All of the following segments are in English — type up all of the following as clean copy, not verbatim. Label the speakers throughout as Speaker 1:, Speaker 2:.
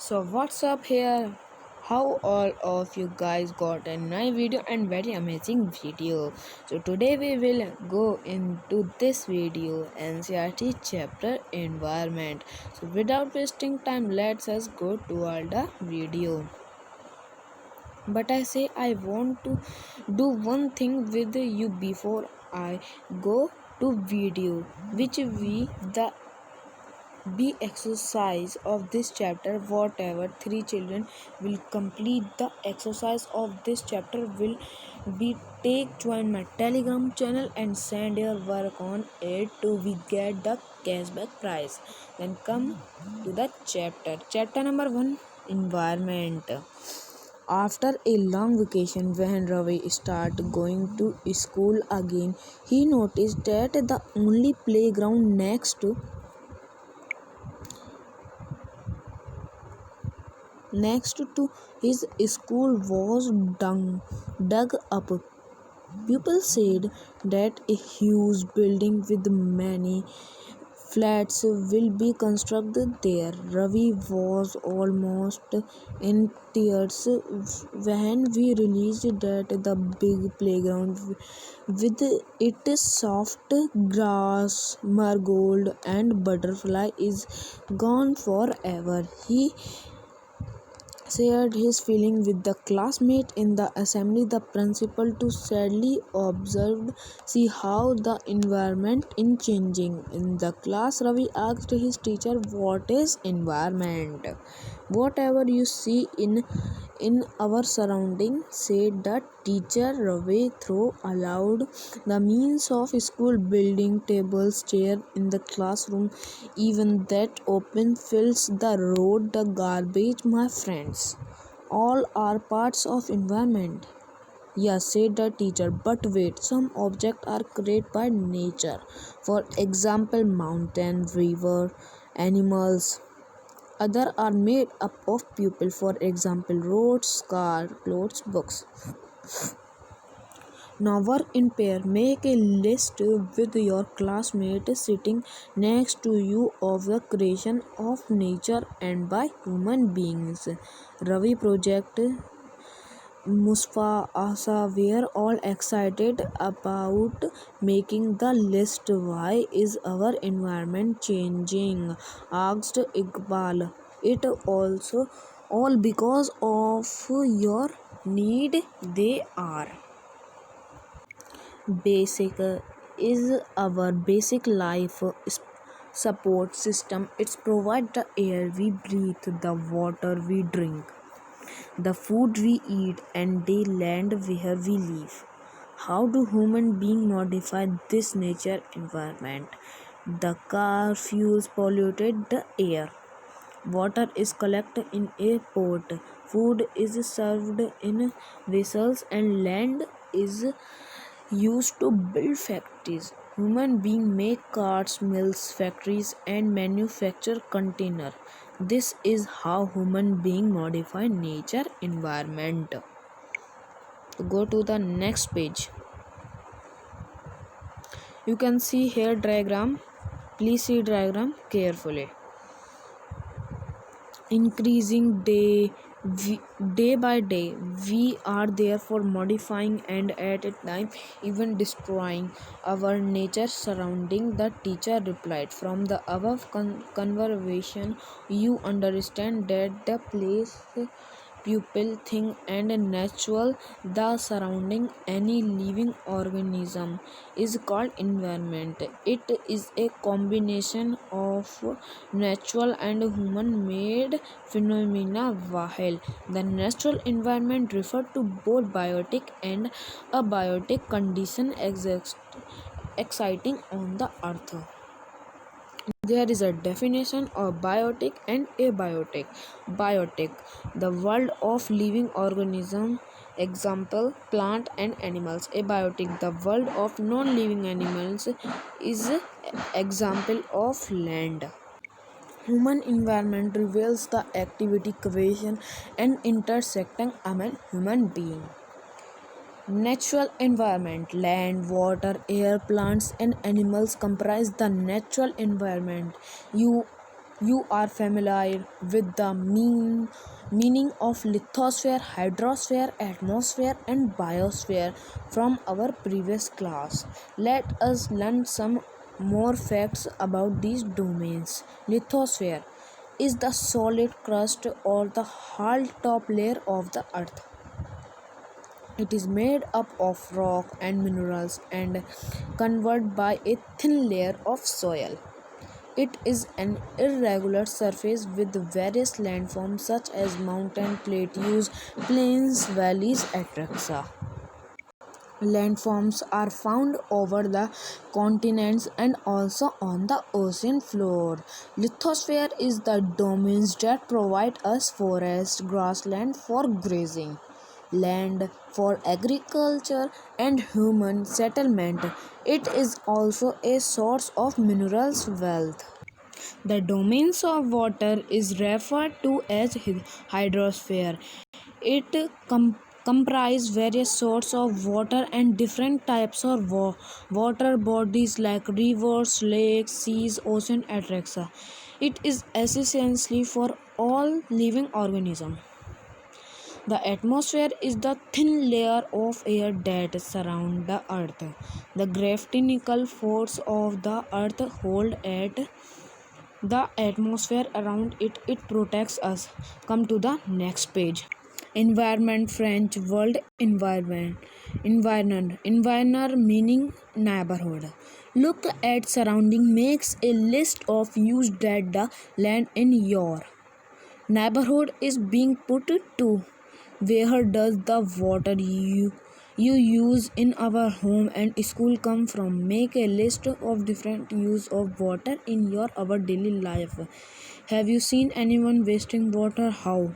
Speaker 1: So what's up here? How all of you guys got a nice video and very amazing video. So today we will go into this video NCRT chapter environment. So without wasting time, let's us go toward the video. But I say I want to do one thing with you before I go to video, which we the be exercise of this chapter. Whatever three children will complete the exercise of this chapter will be take join my telegram channel and send your work on it to we get the cashback prize. Then come to the chapter number 1, environment. After a long vacation, when Ravi started going to school again, he noticed that the only playground next to his school was dug up. People said that a huge building with many flats will be constructed there. Ravi was almost in tears when we realized that the big playground with its soft grass, marigold, and butterfly is gone forever. He shared his feeling with the classmate in the assembly. The principal too sadly observed, see how the environment is changing. In the class, Ravi asked his teacher, what is environment? Whatever you see in our surrounding, said the teacher. Ravi threw aloud the means of school building, tables, chair in the classroom, even that open fields, the road, the garbage, my friends. All are parts of environment. Yes, said the teacher, but wait, some objects are created by nature. For example, mountain, river, animals. Other are made up of people, for example, roads, car, clothes, books. Now work in pair. Make a list with your classmate sitting next to you of the creation of nature and by human beings. Ravi project Musfa Asa were all excited about making the list. Why is our environment changing? Asked Iqbal. It also all because of your need. They are basic is our basic life support system. It's provide the air we breathe, the water we drink, the food we eat, and the land where we live. How do human beings modify this nature environment? The car fuels polluted the air, water is collected in a pot, food is served in vessels, and land is used to build factories. Human beings make cars, mills, factories, and manufacture container. This is how human beings modify nature environment. Go to the next page. You can see here diagram. Please see diagram carefully. Increasing day by day, we are therefore modifying and at a time even destroying our nature surrounding. The teacher replied, from the above conversation you understand that the place, pupil, thing, and natural the surrounding any living organism is called environment. It is a combination of natural and human made phenomena. While the natural environment refer to both biotic and abiotic condition exciting on the earth. There is a definition of biotic and abiotic. Biotic, the world of living organism, example plant and animals. Abiotic, the world of non-living animals, is example of land. Human environment reveals the activity, creation, and intersecting among human beings. Natural environment, land, water, air, plants, and animals comprise the natural environment. You You are familiar with the meaning of lithosphere, hydrosphere, atmosphere, and biosphere from our previous class. Let us learn some more facts about these domains. Lithosphere is the solid crust or the hard top layer of the earth. It is made up of rock and minerals and covered by a thin layer of soil. It is an irregular surface with various landforms such as mountain plateaus, plains, valleys, etc. Landforms are found over the continents and also on the ocean floor. Lithosphere is the domains that provide us forest, grassland for grazing, land for agriculture and human settlement. It is also a source of minerals wealth. The domains of water is referred to as hydrosphere. It comprises various sources of water and different types of water bodies like rivers, lakes, seas, ocean, etc. It is essentially for all living organisms. The atmosphere is the thin layer of air that surrounds the earth. The gravitational force of the earth hold at the atmosphere around it. It protects us. Come to the next page. Environment, French world environment meaning neighborhood. Look at surrounding, makes a list of use that the land in your neighborhood is being put to. Where does the water you use in our home and school come from? Make a list of different use of water in your our daily life. Have you seen anyone wasting water? How?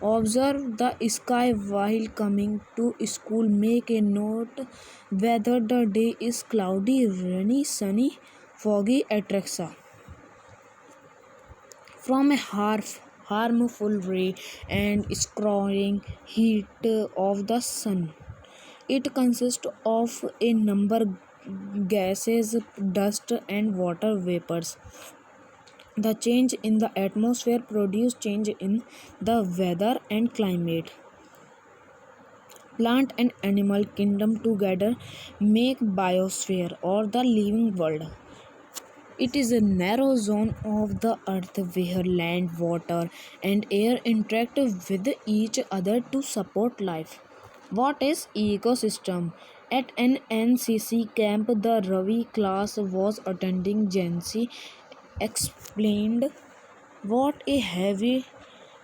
Speaker 1: Observe the sky while coming to school. Make a note whether the day is cloudy, rainy, sunny, foggy, etc. From a harmful ray and scorching heat of the sun. It consists of a number gases, dust and water vapors. The change in the atmosphere produce change in the weather and climate. Plant and animal kingdom together make biosphere or the living world. It is a narrow zone of the earth where land, water, and air interact with each other to support life. What is ecosystem? At an NCC camp, the Ravi class was attending. Jansi explained what a heavy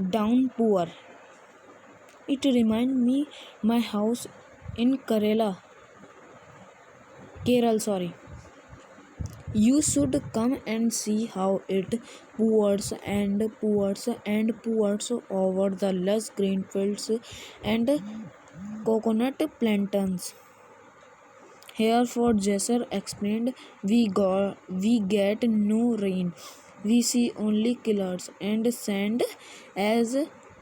Speaker 1: downpour. It reminded me my house in Kerala. Sorry. You should come and see how it pours over the lush green fields and coconut plantations. Hereford Jesser explained, we get no rain. We see only clouds and sand as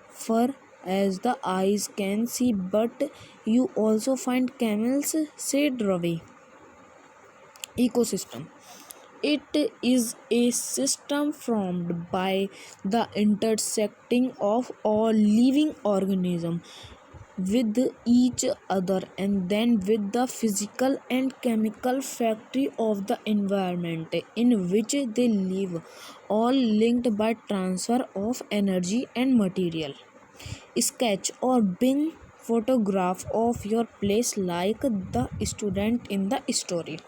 Speaker 1: far as the eyes can see, but you also find camels, said Ravi. Ecosystem. It is a system formed by the intersecting of all living organisms with each other and then with the physical and chemical factory of the environment in which they live, all linked by transfer of energy and material. Sketch or bring photograph of your place like the student in the story.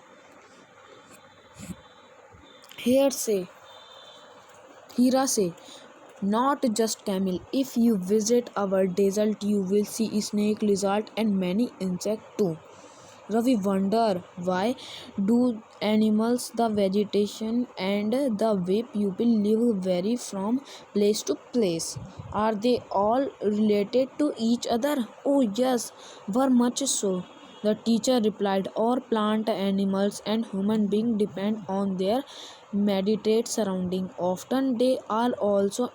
Speaker 1: Here say Hira say, not just camel. If you visit our desert, you will see snake, lizard, and many insects too. Ravi wonder why do animals, the vegetation, and the way people live vary from place to place. Are they all related to each other? Oh yes, very much so. The teacher replied, all plant, animals, and human beings depend on their immediate surrounding. Often they are also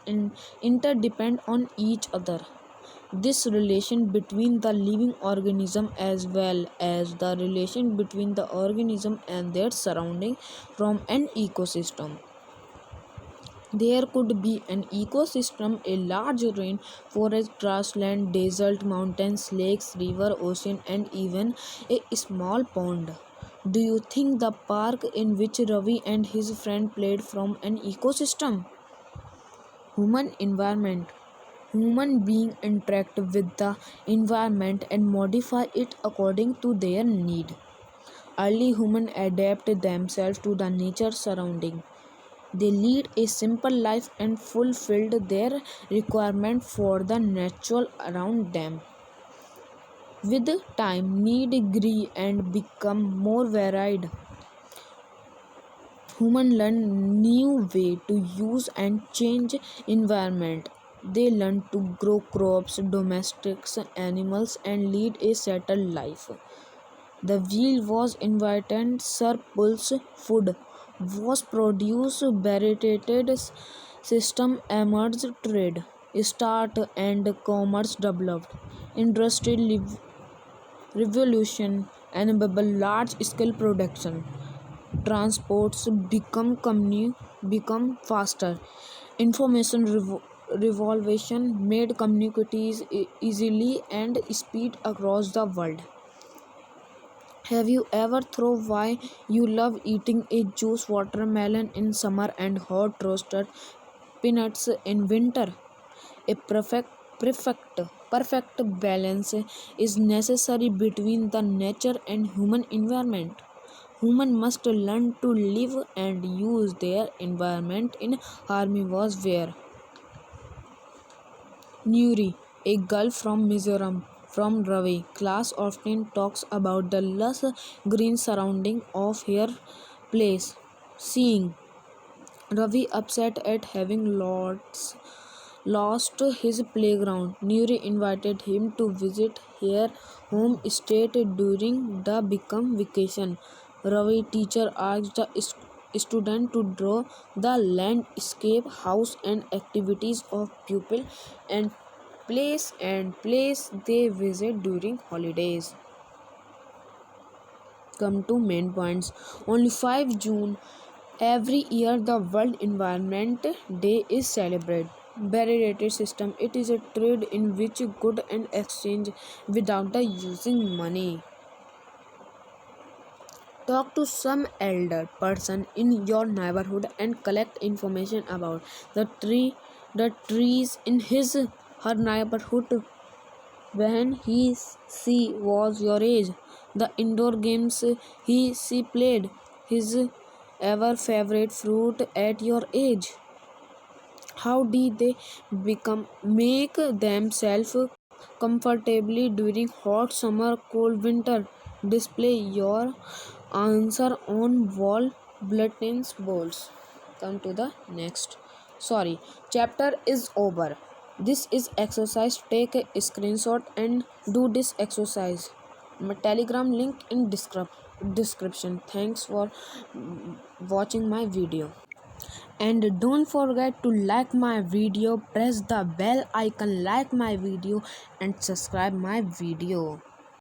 Speaker 1: interdependent on each other. This relation between the living organism as well as the relation between the organism and their surrounding from an ecosystem. There could be an ecosystem, a large rainforest, grassland, desert, mountains, lakes, river, ocean, and even a small pond. Do you think the park in which Ravi and his friend played from an ecosystem? Human environment. Human beings interact with the environment and modify it according to their need. Early humans adapt themselves to the nature surrounding. They lead a simple life and fulfilled their requirement for the natural around them. With time, need grew and become more varied. Humans learn new way to use and change environment. They learn to grow crops, domesticate animals, and lead a settled life. The wheel was invented, surplus food was produced, barricaded system emerged, trade start and commerce developed, industrial revolution enabled large scale production, transports become faster, information revolution made communities easily and speed across the world. Have you ever thought why you love eating a juice watermelon in summer and hot roasted peanuts in winter? A perfect balance is necessary between the nature and human environment. Human must learn to live and use their environment in harmony was where Nuri, a girl from Mizoram, from Ravi, class often talks about the lush green surrounding of her place. Seeing Ravi upset at having lost his playground, Nuri invited him to visit her home state during the become vacation. Ravi teacher asked the student to draw the landscape, house and activities of pupil and place they visit during holidays. Come to main points. Only 5 June every year the World Environment Day is celebrated. Barrier system. It is a trade in which good and exchange without the using money. Talk to some elder person in your neighborhood and collect information about the trees in his her neighborhood when she was your age, the indoor games she played, his ever favorite fruit at your age. How did they become make themselves comfortably during hot summer, cold winter? Display your answer on wall bulletins boards. Come to the next. Sorry, chapter is over. This is exercise. Take a screenshot and do this exercise. My telegram link in description. Thanks for watching my video. And don't forget to like my video, press the bell icon, like my video and subscribe my video.